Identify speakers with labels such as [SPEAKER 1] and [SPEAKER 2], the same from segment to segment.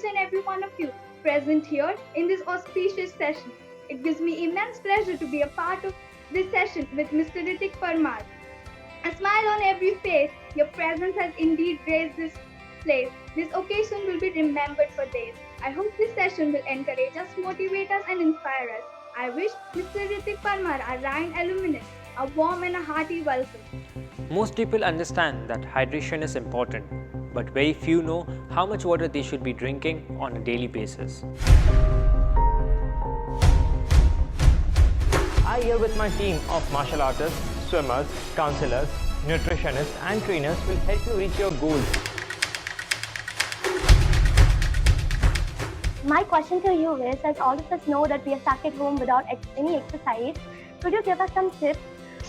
[SPEAKER 1] and every one of you present here in this auspicious session. It gives me immense pleasure to be a part of this session with Mr. Ritik Parmar. A smile on every face, your presence has indeed graced this place. This occasion will be remembered for days. I hope this session will encourage us, motivate us, and inspire us. I wish Mr. Ritik Parmar, our Ryan alumnus, a warm and a hearty welcome.
[SPEAKER 2] Most people understand that hydration is important, but very few know how much water they should be drinking on a daily basis. I, here with my team of martial artists, swimmers, counselors, nutritionists and trainers will help you reach your goals.
[SPEAKER 3] My question to you is, as all of us know that we are stuck at home without any exercise, could you give us some tips?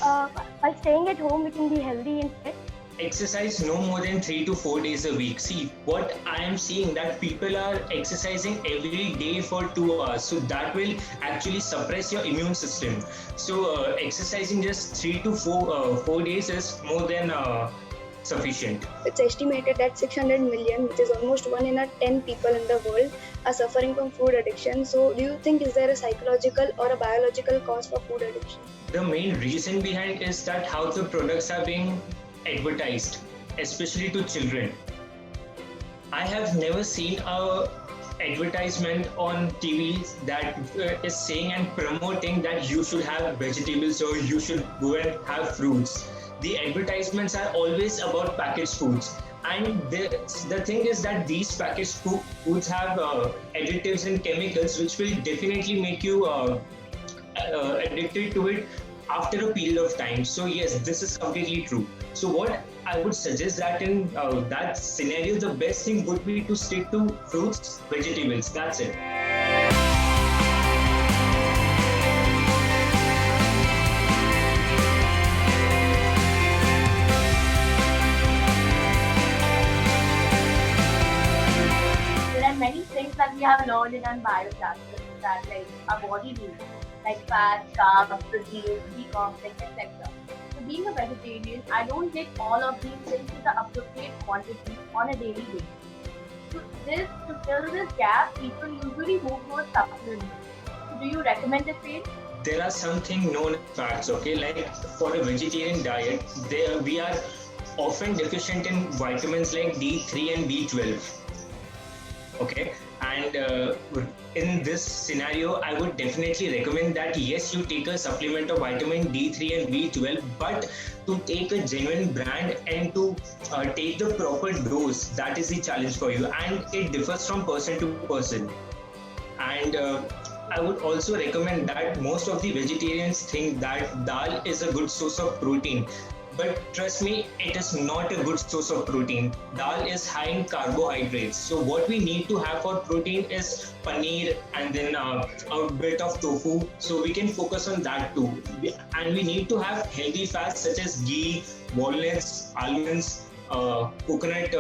[SPEAKER 3] By staying at home, we can be healthy and fit.
[SPEAKER 4] Exercise no more than 3 to 4 days a week. See, what I am seeing that people are exercising every day for 2 hours. So that will actually suppress your immune system. So exercising just 3 to 4 days is more than sufficient.
[SPEAKER 5] It's estimated that 600 million, which is almost 1 in 10 people in the world, are suffering from food addiction. So do you think is there a psychological or a biological cause for food addiction?
[SPEAKER 4] The main reason behind is that how the products are being advertised, especially to children. I have never seen a advertisement on TV that is saying and promoting that you should have vegetables or you should go and have fruits. The advertisements are always about packaged foods, and the thing is that these packaged foods have additives and chemicals which will definitely make you addicted to it after a period of time. So yes, this is completely true. So what I would suggest that in that scenario, the best thing would be to stick to fruits, vegetables. That's it.
[SPEAKER 6] There are many things that we have learned in our bioclasses that like our body needs, like fat, carbs, protein, B-complex, etc. So being a vegetarian, I don't take all of these things in the appropriate quantity on a daily basis. To fill this gap, people usually move towards supplements. So do you recommend it, Faith?
[SPEAKER 4] There are something known as fats, okay? Like for a vegetarian diet, we are often deficient in vitamins like D3 and B12. Okay, and in this scenario, I would definitely recommend that yes, you take a supplement of vitamin D3 and B12, but to take a genuine brand and to take the proper dose, that is the challenge for you, and it differs from person to person. And I would also recommend that most of the vegetarians think that dal is a good source of protein. But trust me, it is not a good source of protein. Dal is high in carbohydrates. So what we need to have for protein is paneer and then a bit of tofu. So we can focus on that too. And we need to have healthy fats such as ghee, walnuts, almonds, coconut.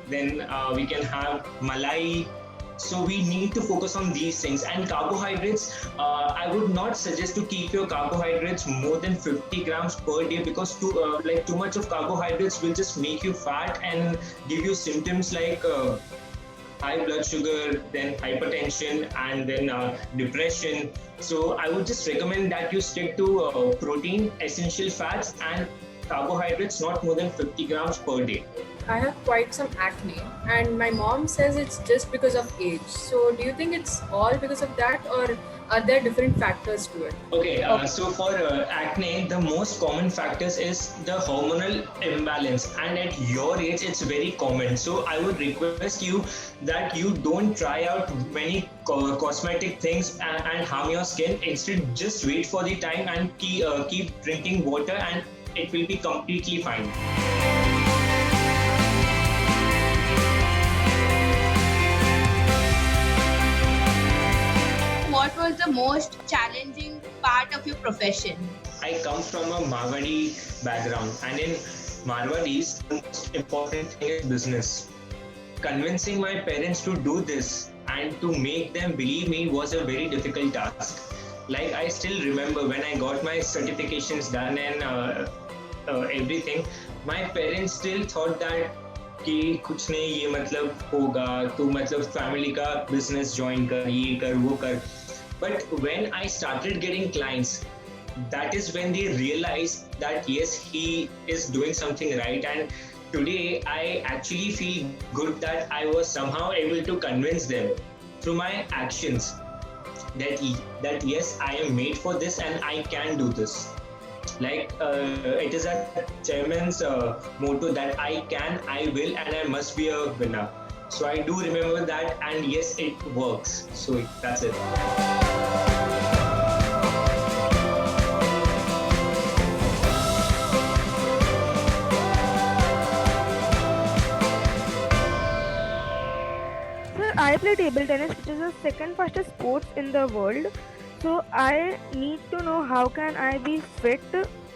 [SPEAKER 4] Then we can have malai. So we need to focus on these things. And carbohydrates, I would not suggest to keep your carbohydrates more than 50 grams per day, because too much of carbohydrates will just make you fat and give you symptoms like high blood sugar, then hypertension, and then depression. So I would just recommend that you stick to protein, essential fats, and carbohydrates not more than 50 grams per day.
[SPEAKER 7] I have quite some acne, and my mom says it's just because of age. So do you think it's all because of that, or are there different factors to it?
[SPEAKER 4] Okay. So for acne, the most common factors is the hormonal imbalance, and at your age, it's very common. So I would request you that you don't try out many cosmetic things and harm your skin. Instead, just wait for the time and keep drinking water, and it will be completely fine.
[SPEAKER 8] What was the most challenging part of your profession?
[SPEAKER 4] I come from a Marwadi background, and in Marwadis, the most important thing is business. Convincing my parents to do this and to make them believe me was a very difficult task. Like, I still remember when I got my certifications done and everything, my parents still thought that कि कुछ नहीं ये मतलब होगा तो मतलब family का business join कर, ये कर, वो कर. But when I started getting clients, that is when they realized that yes, he is doing something right. And today I actually feel good that I was somehow able to convince them through my actions that yes, I am made for this and I can do this. Like it is a chairman's motto that I can, I will, and I must be a winner. So I do remember that, and yes, it works. So that's it.
[SPEAKER 9] Sir, I play table tennis, which is the second fastest sports in the world. So I need to know how can I be fit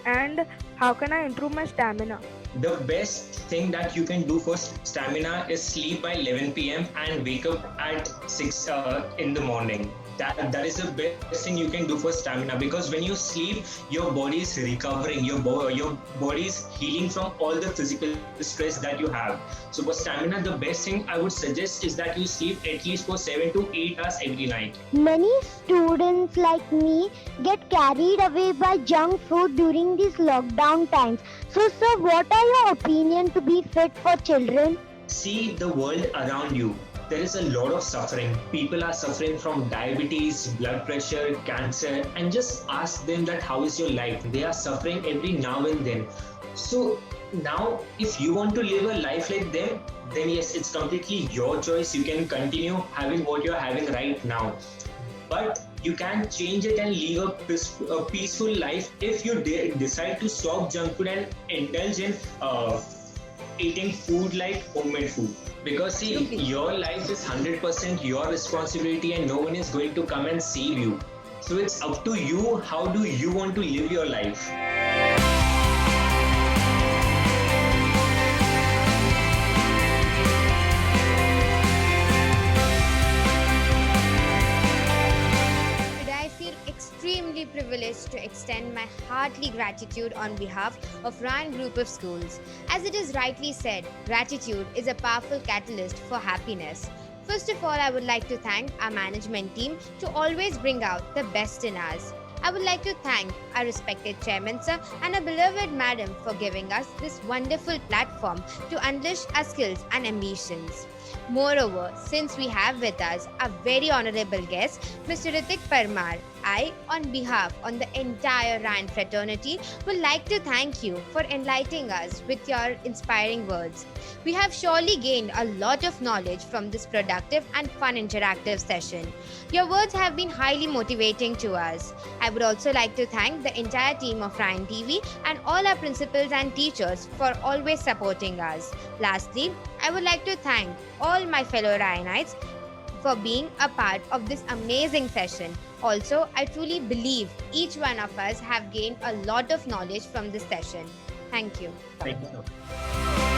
[SPEAKER 9] and how can I improve my stamina.
[SPEAKER 4] The best thing that you can do for stamina is sleep by 11 p.m. and wake up at 6 in the morning. That is the best thing you can do for stamina, because when you sleep, your body is recovering, your body is healing from all the physical stress that you have. So for stamina, the best thing I would suggest is that you sleep at least for 7 to 8 hours every night.
[SPEAKER 10] Many students like me get carried away by junk food during these lockdown times. So sir, what are your opinion to be fit for children?
[SPEAKER 4] See the world around you. There is a lot of suffering. People are suffering from diabetes, blood pressure, cancer, and just ask them that how is your life? They are suffering every now and then. So now if you want to live a life like them, then yes, it's completely your choice. You can continue having what you're having right now. But you can change it and live a peaceful life if you decide to stop junk food and indulge in eating food like homemade food. Because see, your life is 100% your responsibility and no one is going to come and save you. So it's up to you, how do you want to live your life?
[SPEAKER 11] I feel extremely privileged to extend my heartily gratitude on behalf of Ryan Group of Schools. As it is rightly said, gratitude is a powerful catalyst for happiness. First of all, I would like to thank our management team to always bring out the best in us. I would like to thank our respected chairman sir and our beloved madam for giving us this wonderful platform to unleash our skills and ambitions. Moreover, since we have with us a very honorable guest, Mr. Ritik Parmar, I, on behalf of the entire Ryan fraternity, would like to thank you for enlightening us with your inspiring words. We have surely gained a lot of knowledge from this productive and fun interactive session. Your words have been highly motivating to us. I would also like to thank the entire team of Ryan TV and all our principals and teachers for always supporting us. Lastly, I would like to thank all my fellow Ryanites for being a part of this amazing session. Also, I truly believe each one of us have gained a lot of knowledge from this session. Thank you.
[SPEAKER 4] Thank you.